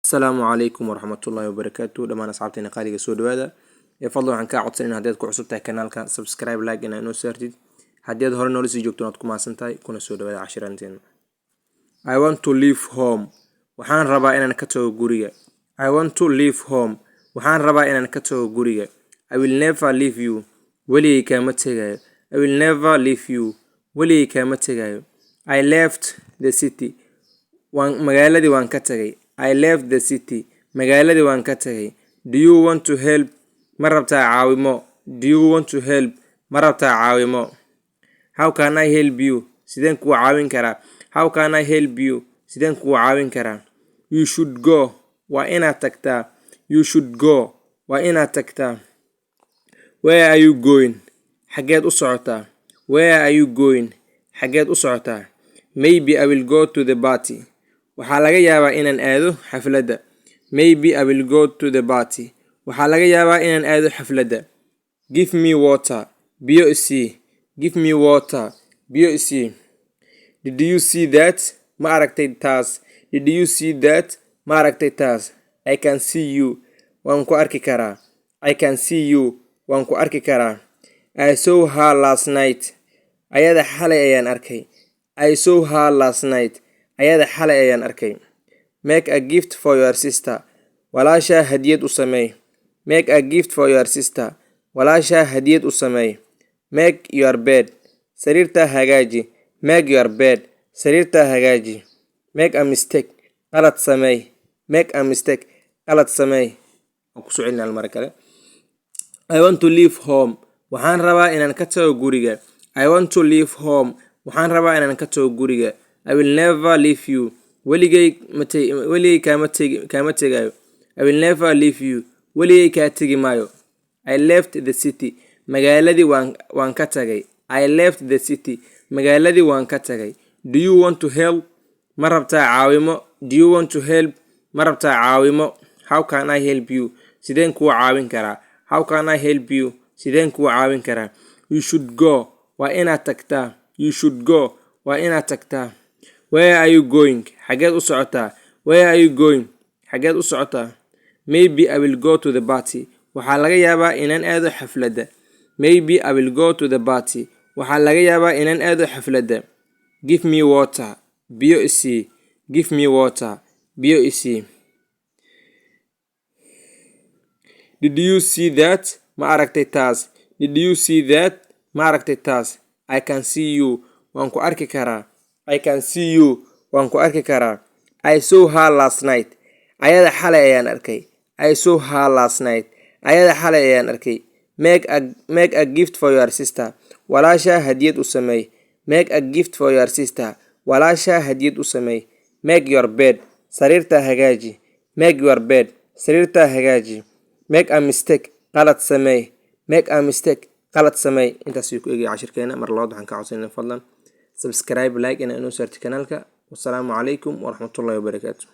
السلام عليكم ورحمة الله وبركاته. لما أصحابتنا قالي سود هذا يفضل عن كعد سنين هديت كعصب تاع كنال كان سبسكرايب لايك إن إنه سيرتي هديت هور نورسي جوكتنا تكون مع سنتاي كنا سود هذا 10 I want to leave home وحان ربا إن أنا كتو جوريا. I want to leave home وحان ربا إن أنا كتو جوريا. I will never leave you ولي كامتة. I will never leave you ولي كامتة. I left the city magaaladii waan ka tagay. I left the city magaaladii waan ka tagay. Do you want to help ma rabtaa caawimo? Do you want to help ma rabtaa caawimo? How can I help you sideen kuu caawin karaa? How can I help you sideen kuu caawin karaa? You should go waa inaad tagtaa. You should go waa inaad tagtaa. Where are you going xageed u socotaa? Where are you going xageed u socotaa? Maybe I will go to the party waxaa laga yaabaa inaan aado xafladda. Maybe I will go to the party waxaa laga yaabaa inaan aado xafladda. Give me water biyo isii. Give me water biyo isii. Did you see that ma aragtay taas? Did you see that ma aragtay taas? I can see you waan ku arki karaa. I can see you waan ku arki karaa. I saw her last night ayada xalay ayaan arkay. I saw her last night ayada xalay ayaan arkay. Make a gift for your sister walaashaa hadiyad u sameey. Make a gift for your sister walaashaa hadiyad u sameey. Make your bed sariirta hagaaji. Make your bed sariirta hagaaji. Make a mistake qalad sameey. Make a mistake qalad sameey. ku soo celina mar kale. I want to leave home waxaan rabaa inaan ka tago guriga. I want to leave home waxaan rabaa inaan ka tago guriga. I will never leave you weligay kaama tegayo. I will never leave you weligay kaa tegi maayo. I left the city magaaladii waan ka tagay. I left the city magaaladii waan ka tagay. Do you want to help ma rabtaa caawimo? Do you want to help ma rabtaa caawimo? How can I help you sideen kuu caawin karaa? How can I help you sideen kuu caawin karaa? You should go waa inaad tagtaa. You should go waa inaad tagtaa. Where are you going xageed u socotaa? Where are you going xageed u socotaa? Maybe I will go to the party waxaa laga yaabaa inaan aado xafladda. Maybe I will go to the party waxaa laga yaabaa inaan aado xafladda. Give me water biyo isii. Give me water biyo isii. Did you see that ma aragtay taas? Did you see that ma aragtay taas? I can see you waan ku arki karaa. I can see you waan ku arki karaa. I saw her last night ayada xalay ayaan arkay. I saw her last night ayada xalay ayaan arkay. Make a gift for your sister walaashaa hadiyad u sameey. Make a gift for your sister walaashaa hadiyad u sameey. Make your bed sariirta hagaaji. Make your bed sariirta hagaaji. Make a mistake qalad sameey. Make a mistake qalad sameey. intaas ku eegay cashirkeena mar labaad waxaan ka codsanaa fadlan subscribe like إن إنه سيرت kanaalka. والسلام عليكم ورحمة الله وبركاته.